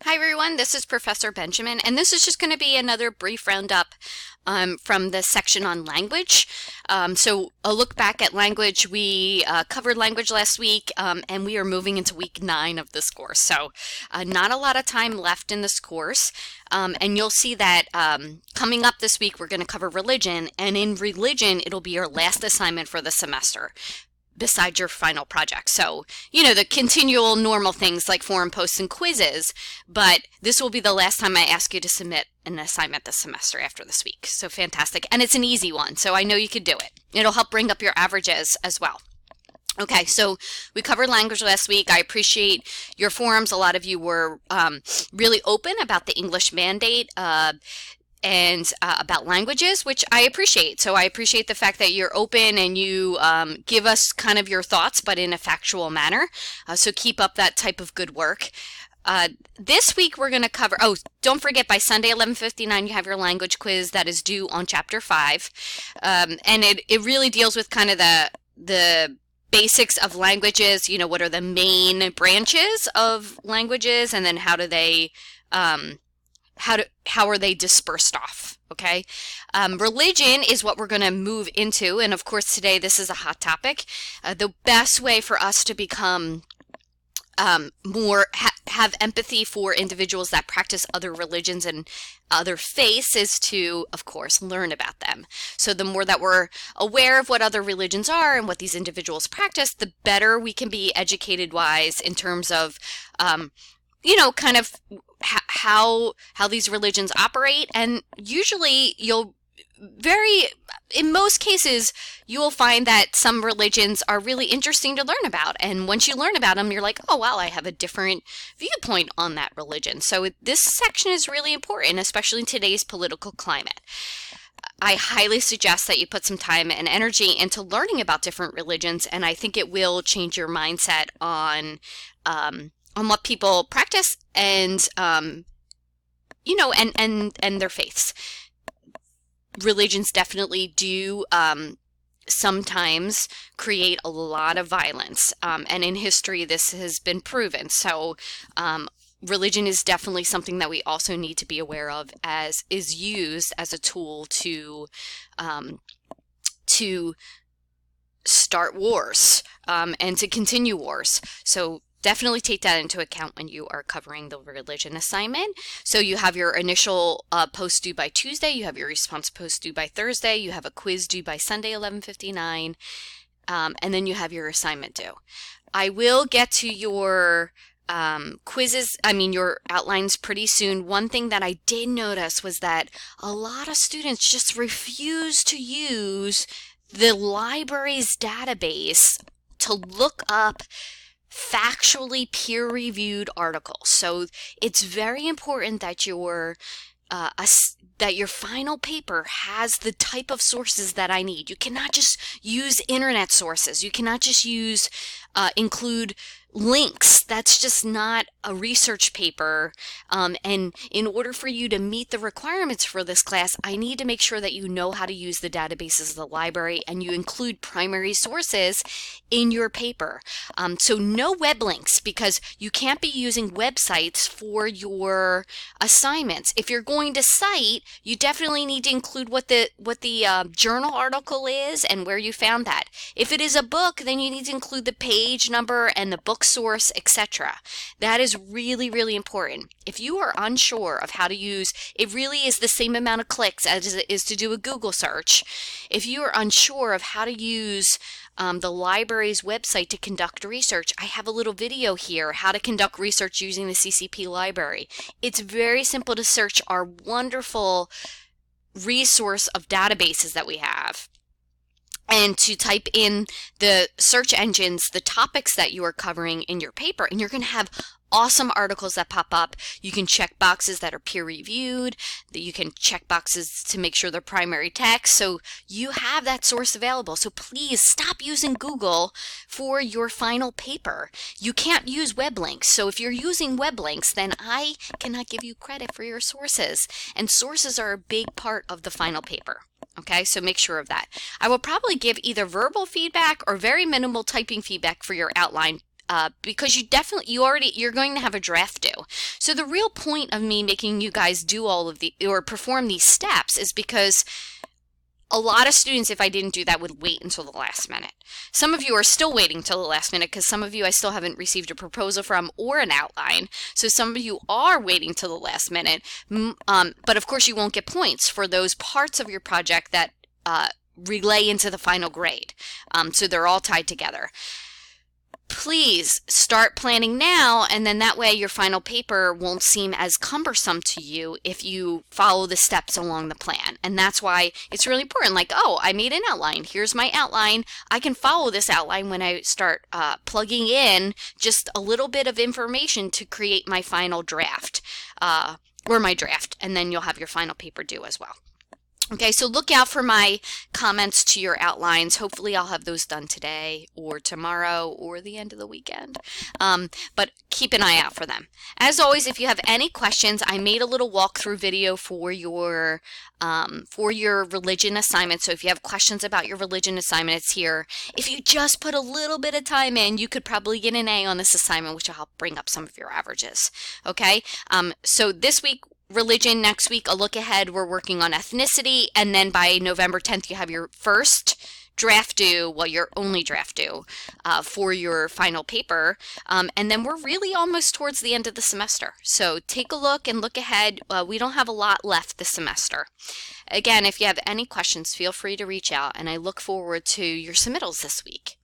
Hi everyone, this is Professor Benjamin, and this is just going to be another brief roundup from the section on language. So a look back at language. We covered language last week, and we are moving into week 9 of this course. So not a lot of time left in this course, and you'll see that coming up this week we're going to cover religion, and in religion it'll be your last assignment for the semester besides your final project. So, the continual normal things like forum posts and quizzes, but this will be the last time I ask you to submit an assignment this semester after this week. So fantastic. And it's an easy one, so I know you could do it. It'll help bring up your averages as well. Okay, so we covered language last week. I appreciate your forums. A lot of you were really open about the English mandate and about languages, which I appreciate. So I appreciate the fact that you're open and you give us kind of your thoughts, but in a factual manner. So keep up that type of good work. This week we're going to cover, don't forget by Sunday 11:59 you have your language quiz that is due on chapter 5. And it really deals with kind of the basics of languages, what are the main branches of languages, and then how do they how are they dispersed off, okay? Religion is what we're going to move into, and of course today this is a hot topic. The best way for us to become have empathy for individuals that practice other religions and other faiths is to, of course, learn about them. So the more that we're aware of what other religions are and what these individuals practice, the better we can be educated-wise in terms of kind of how these religions operate. And usually in most cases, you will find that some religions are really interesting to learn about. And once you learn about them, you're like, oh, wow, I have a different viewpoint on that religion. So this section is really important, especially in today's political climate. I highly suggest that you put some time and energy into learning about different religions, and I think it will change your mindset on what people practice and and their faiths. Religions definitely do sometimes create a lot of violence, and in history this has been proven. So religion is definitely something that we also need to be aware of, as is used as a tool to start wars and to continue wars. So definitely take that into account when you are covering the religion assignment. So you have your initial post due by Tuesday, you have your response post due by Thursday, you have a quiz due by Sunday 11:59, and then you have your assignment due. I will get to your your outlines pretty soon. One thing that I did notice was that a lot of students just refuse to use the library's database to look up factually peer-reviewed articles. So it's very important that your final paper has the type of sources that I need. You cannot just use internet sources. You cannot just include links. That's just not a research paper. And in order for you to meet the requirements for this class, I need to make sure that you know how to use the databases of the library and you include primary sources in your paper. So no web links, because you can't be using websites for your assignments. If you're going to cite, you definitely need to include what the journal article is and where you found that. If it is a book, then you need to include the page number and the book source, etc. That is really, really important. If you are unsure of how to use, it really is the same amount of clicks as it is to do a Google search. If you are unsure of how to use the library's website to conduct research, I have a little video here, how to conduct research using the CCP library. It's very simple to search our wonderful resource of databases that we have, and to type in the search engines, the topics that you are covering in your paper, and you're going to have awesome articles that pop up. You can check boxes that are peer-reviewed, that you can check boxes to make sure they're primary text, so you have that source available. So please stop using Google for your final paper. You can't use web links, so if you're using web links, then I cannot give you credit for your sources, and sources are a big part of the final paper. Okay, so make sure of that. I will probably give either verbal feedback or very minimal typing feedback for your outline because you're going to have a draft due. So the real point of me making you guys do all of the, or perform these steps, is because a lot of students, if I didn't do that, would wait until the last minute. Some of you are still waiting till the last minute because some of you I still haven't received a proposal from or an outline. So some of you are waiting till the last minute. But of course you won't get points for those parts of your project that relay into the final grade. So they're all tied together. Please start planning now, and then that way your final paper won't seem as cumbersome to you if you follow the steps along the plan. And that's why it's really important. Like, oh, I made an outline. Here's my outline. I can follow this outline when I start plugging in just a little bit of information to create my final draft, or my draft, and then you'll have your final paper due as well. Okay, so look out for my comments to your outlines. Hopefully I'll have those done today or tomorrow or the end of the weekend. But keep an eye out for them. As always, if you have any questions, I made a little walkthrough video for your religion assignment. So if you have questions about your religion assignment, it's here. If you just put a little bit of time in, you could probably get an A on this assignment, which will help bring up some of your averages. Okay, so this week, religion. Next week, a look ahead, we're working on ethnicity, and then by November 10th you have your first draft due, well, your only draft due for your final paper, and then we're really almost towards the end of the semester. So take a look and look ahead. We don't have a lot left this semester. Again, if you have any questions, feel free to reach out, and I look forward to your submittals this week.